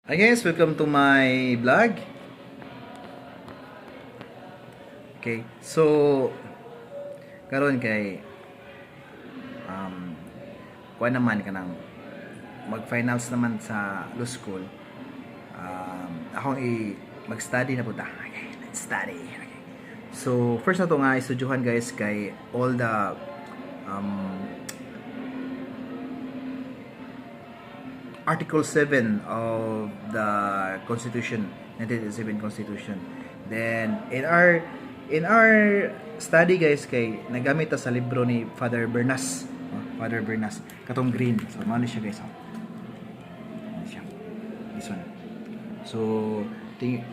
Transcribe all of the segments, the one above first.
Hi guys, welcome to my vlog. Okay, so karon kay kuha naman ka ng mag-finals naman sa law school. Akong mag-study na punta. Okay, let's study. Okay. So first na to nga istudyuhan guys kay all the Article 7 of the Constitution, 1987 Constitution. Then in our study guys kay nagamit ta sa libro ni Father Bernas. Father Bernas katong green. So mao ni siya guys. Ano siya? This one. So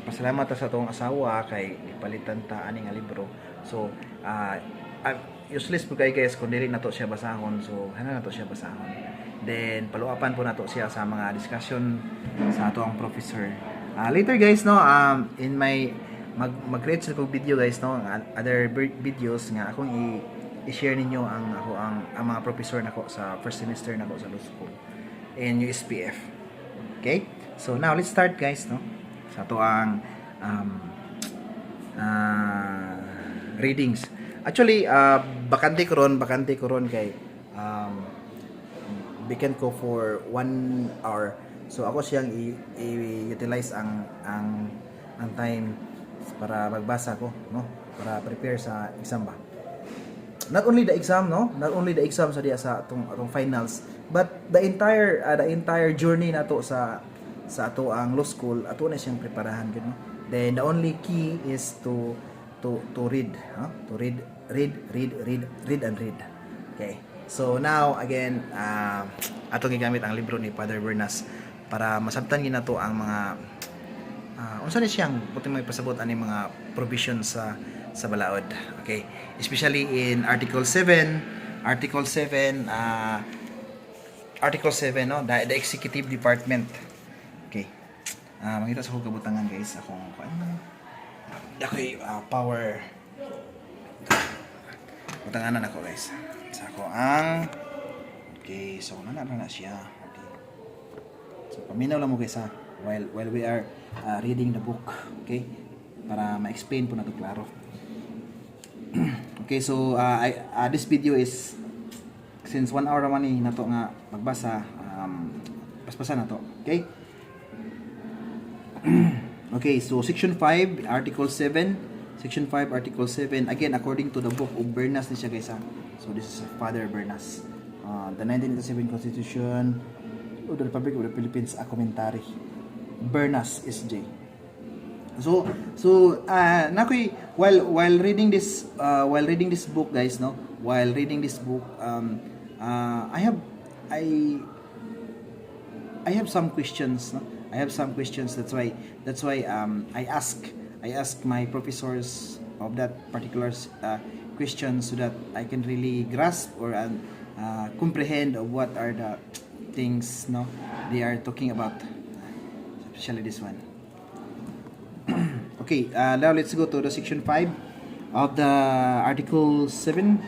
pasalamat ta sa tong asawa kay ipalitan ta ani nga libro. So useless po kay guys kung dili nato siya basahon. So hana nato siya basahon. Then paluapan po nato siya sa mga discussion sa ato ang professor. Later guys no, in my mag-create sa kong video guys no, other videos nga akong i-share ninyo ang mga professor nako sa first semester nako sa law school in USPF. Okay? So now let's start guys no sa ato ang readings. Actually bakante ko ron kay vacant ko for 1 hour. So ako siyang i-utilize ang time para magbasa ko, no? Para prepare sa exam ba. Not only the exam, no? Not only the exam sa diya sa atong finals, but the entire journey nato sa ato ang law school, ato na siyang preparahan gid, no? Then the only key is to read, huh? To read and read. Okay. So now again, atong gigamit ang libro ni Father Bernas para masabtan ginato ang mga unsa ni siyang puti may pasabot ani mga provisions sa balaod. Okay, especially in Article 7 no, the executive department. Okay, makita sa ko kabutangan guys akong power butanganan ako guys. Sa ako ang okay, so na siya. Okay. So paminaw lang mo guys ha while we are reading the book, okay? Para ma-explain po na to klaro. Okay, so this video is since 1 hour naman na to nga magbasa, paspasan na to, okay? Okay, so section 5, article 7. Section 5, Article 7, again, according to the book of Bernas ni siya guys ha. So, this is Father Bernas. The 1987 Constitution of the Republic of the Philippines, a commentary. Bernas, SJ. So, nakoy, while reading this book guys, no? While reading this book, I have some questions, no? I have some questions, that's why I ask my professors of that particular question so that I can really grasp or comprehend of what are the things no they are talking about, especially this one. Okay, now let's go to the section 5 of the Article 7.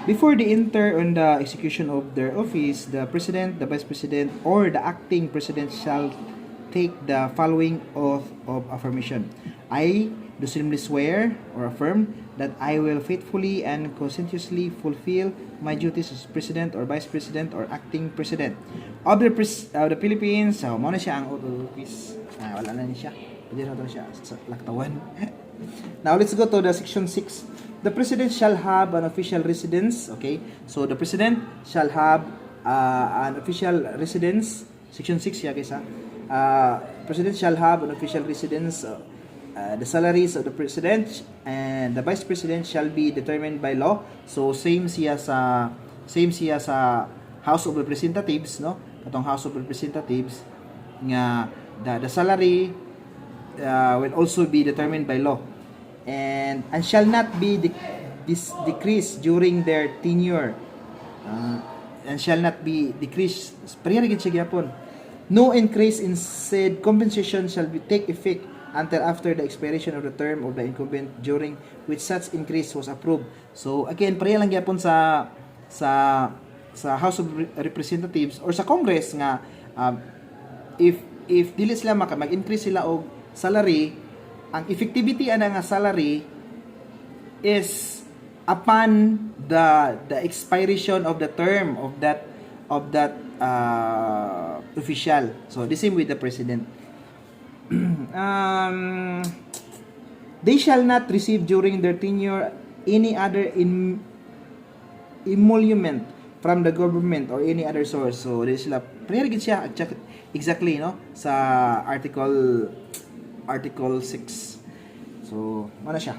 Before they enter on the execution of their office, the President, the Vice President, or the acting President shall take the following oath of affirmation. I do solemnly swear or affirm that I will faithfully and conscientiously fulfill my duties as President or Vice President or Acting President of the Philippines. So, muna siya ang oath of office. Wala na siya. Pwede na ito siya sa laktawan. Now, let's go to the section 6. The President shall have an official residence. Okay? So, the President shall have an official residence. Section 6 siya guys ha. President shall have an official residence. The salaries of the President and the Vice President shall be determined by law. So same siya sa House of Representatives, no? Katong House of Representatives nga the salary will also be determined by law and shall not be decreased during their tenure. And shall not be decreased. Pareha gid siya gyapon. No increase in said compensation shall take effect until after the expiration of the term of the incumbent during which such increase was approved. So again, pareha lang gyapon sa House of Representatives or sa Congress nga if if dili sila mag-increase sila og salary, ang effectivity ana nga salary is upon the expiration of the term of that official. So the same with the president. They shall not receive during their tenure any other emolument from the government or any other source. So dili sila prayer gid siya exactly no sa article 6. So ano siya?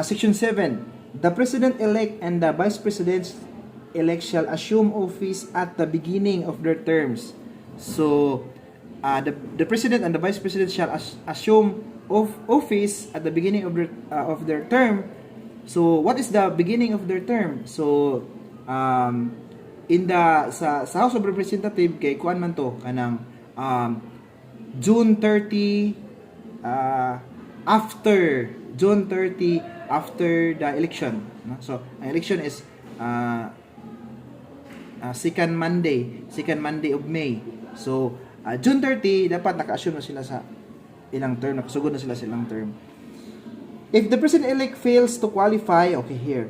Section 7. The president-elect and the vice-president-elect shall assume office at the beginning of their terms. So, the president and the vice-president shall assume office at the beginning of their term. So, what is the beginning of their term? So, in the sa House of Representatives kay kuan man to kanang June 30 after June 30 after the election, no? So ang election is second Monday of May. So June 30 dapat naka-assume na sila sa ilang term, nakasugod na sila sa ilang term. If the president-elect fails to qualify, okay here.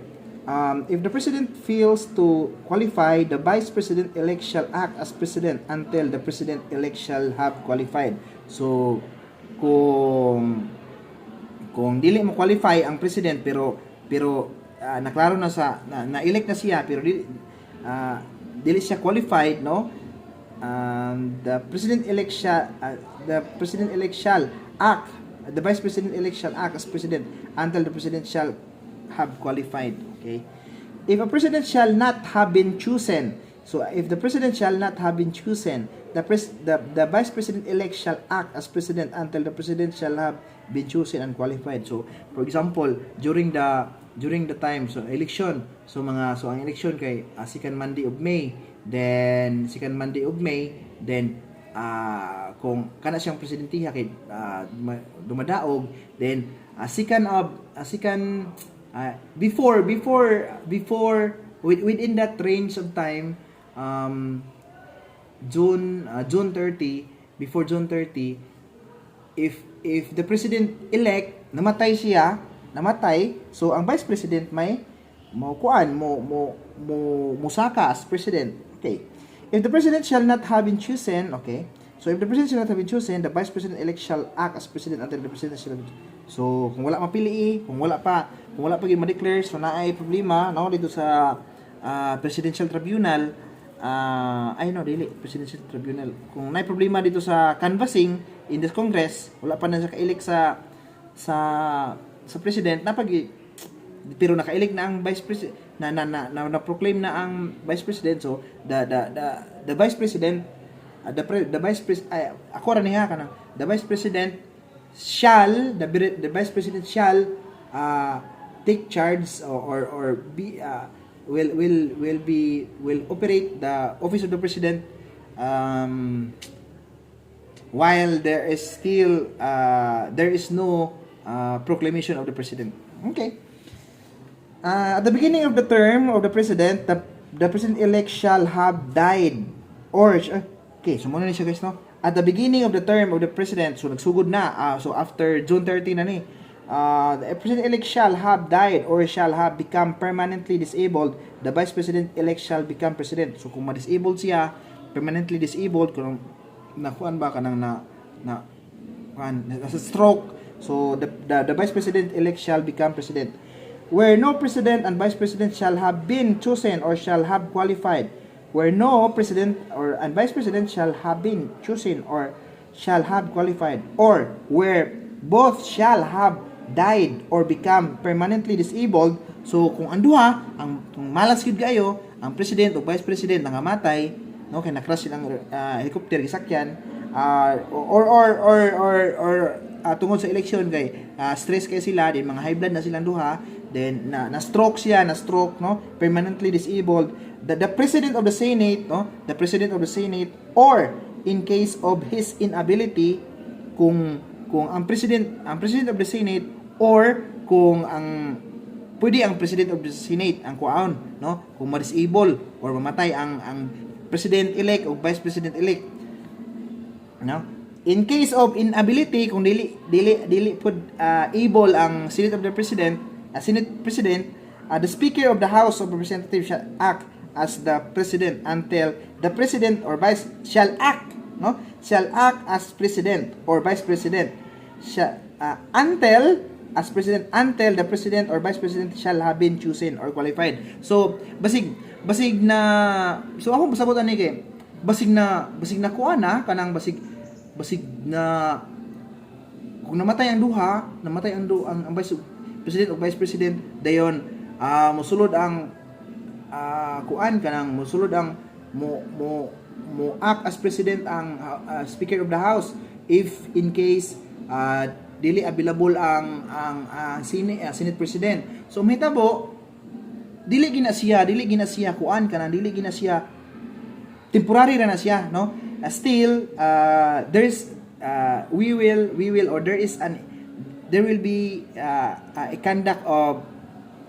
If the president fails to qualify, the vice president-elect shall act as president until the president-elect shall have qualified. So kung dili mo qualify ang president pero naklaro na sa na-elect na siya pero dili siya qualified, no, the president-elect shall act, the vice president-elect shall act as president until the president shall have qualified. Okay, if a president shall not have been chosen, so if the president shall not have been chosen, the vice president-elect shall act as president until the president shall have been chosen and qualified. So for example, during the time so election, so ang election kay second Monday of May, then kung kana siyang presidente kay dumadaog, then before within that range of time, June 30, before June 30, if the president-elect namatay, so ang vice president may musaka as president. Okay. If the president shall not have been chosen, okay. So if the president shall not have been chosen, the vice president-elect shall act as president until the president shall have been chosen. So kung wala mapili, kung wala pa ma-declare, so naay problema no dito sa presidential tribunal. Presidential Tribunal. Kung may problema dito sa canvassing in the Congress, wala pa na sa ka-elect sa president, pero naka-elect na ang vice president, na proclaim na ang vice president. So the vice president, the vice president, ako ra niya kanang the vice president shall take charge or be will operate the office of the president while there is no proclamation of the president. Okay. At the beginning of the term of the president, the president-elect shall have died or okay, so muna ni siya guys, no? At the beginning of the term of the president, so nagsugod na, so after June 30 na ni, the president-elect shall have died or shall have become permanently disabled, the vice president-elect shall become president. So kung ma-disabled siya, permanently disabled, kung nakuan ba kanang nasa stroke, so the vice president-elect shall become president. Where no president and vice president shall have been chosen or shall have qualified, where no president and vice president shall have been chosen or shall have qualified, or where both shall have died or become permanently disabled. So kung anduha kung malas gyud kayo ang president o vice president nangamatay, no, kay na-crash silang helicopter gisakyan, or tungod sa election kay stress kay sila, din mga high blood na silang duha, then na stroke no, permanently disabled, the president of the Senate, no, the president of the Senate, or in case of his inability, kung ang president of the Senate, or kung ang pwede ang president of the Senate ang kuaon, no, kung ma-disable or mamatay ang president elect o vice president elect, no, In case of inability, kung dili pud able ang Senate of the President, Senate President, the Speaker of the House of Representatives shall act as the President until the President or Vice shall act, no? Shall act as President or Vice President. Until as President until the President or Vice President shall have been chosen or qualified. So basig na, so ako pasabot ani kay basig na kuha na kanang basig na kung namatay ang duha, ang Vice President o Vice President dayon mosulod ang kuan kanang mosulod ang mo act as President ang Speaker of the House if in case dili available ang Senate President. So mahitabo dili gina siya kuan kanang dili gina siya temporary ra na siya, no? Still there's we will or there will be a conduct of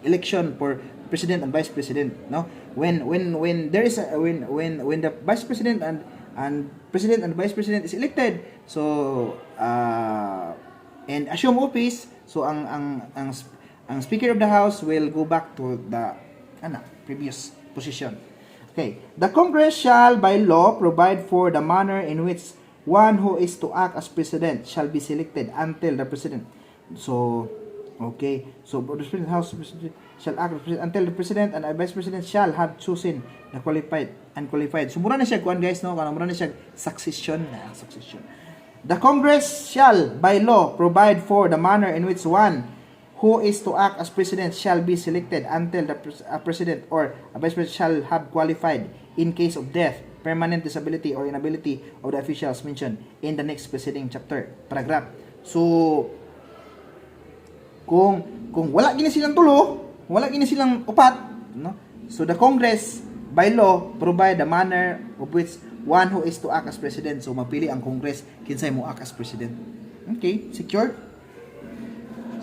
election for President and Vice President, no? When there is when the Vice President and President and Vice President is elected, so and assume office, so ang Speaker of the House will go back to the previous position. Okay, the Congress shall by law provide for the manner in which one who is to act as President shall be selected until the President. So, okay, so the President House shall act as President until the President and the Vice President shall have chosen the qualified and qualified. So mura na siya kuan guys, no? Mura na siya succession. The Congress shall by law provide for the manner in which one who is to act as President shall be selected until the President or a Vice President shall have qualified in case of death, permanent disability, or inability of the officials mentioned in the next preceding chapter, paragraph. So, kung wala gini silang tulo, wala gini silang upat, no? So, the Congress, by law, provide the manner of which one who is to act as President. So, mapili ang Congress kinsay mo act as President. Okay, secure?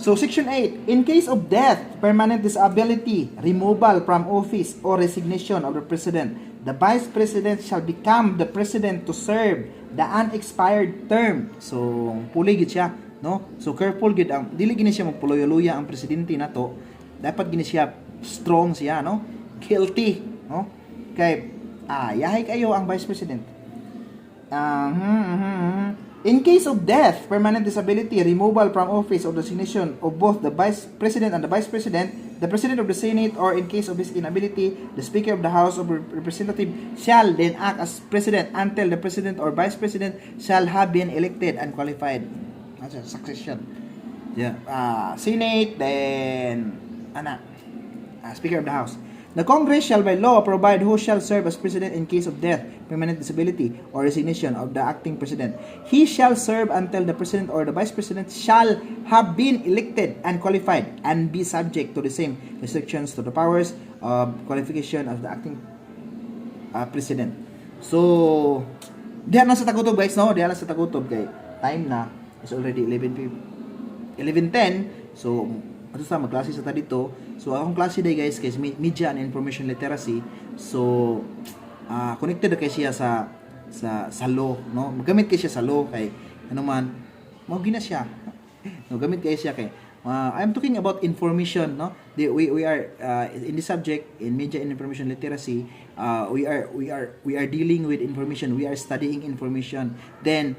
So, Section 8, in case of death, permanent disability, removal from office, or resignation of the President, the Vice President shall become the President to serve the unexpired term. So, puli gid siya, no? So, careful gid ang dili gini siya magpuloy-luya ang presidente nato. Dapat gini siya strong siya, no? Guilty, no? Kay yahay kayo ang Vice President. In case of death, permanent disability, removal from office, or resignation of both the Vice President and the Vice President, the President of the Senate, or in case of his inability, the Speaker of the House of Representatives shall then act as President until the President or Vice President shall have been elected and qualified. That's a succession. Yeah. Senate, then Speaker of the House. The Congress shall by law provide who shall serve as President in case of death, permanent disability, or resignation of the acting President. He shall serve until the President or the Vice President shall have been elected and qualified and be subject to the same restrictions to the powers of qualification of the acting President. So, diyan na sa tagutob guys, no? Diyan na sa tagutob kay time na is already 11:10. So, ato sa magklase sa ta dito. So akong klase day guys kay Media and Information Literacy. So connected kay siya sa law, no? Magamit kay siya sa law kay ano man mao gina siya. No, gamit kay siya kay I'm talking about information, no? We are in this subject in Media and Information Literacy, we are dealing with information. We are studying information. Then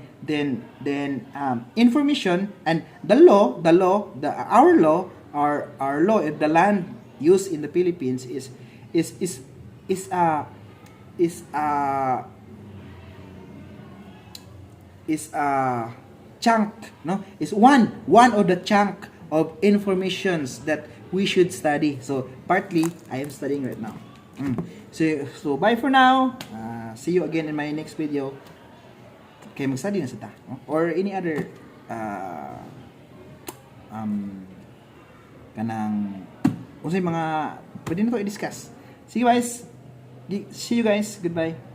information and our law in the land used in the Philippines is chunk, no? Is one of the chunk of informations that we should study. So partly I am studying right now. So bye for now. See you again in my next video. Okay, mag-study na sa ta, no? Or any other kanang unsay mga pwede na to i-discuss. See you guys. Goodbye.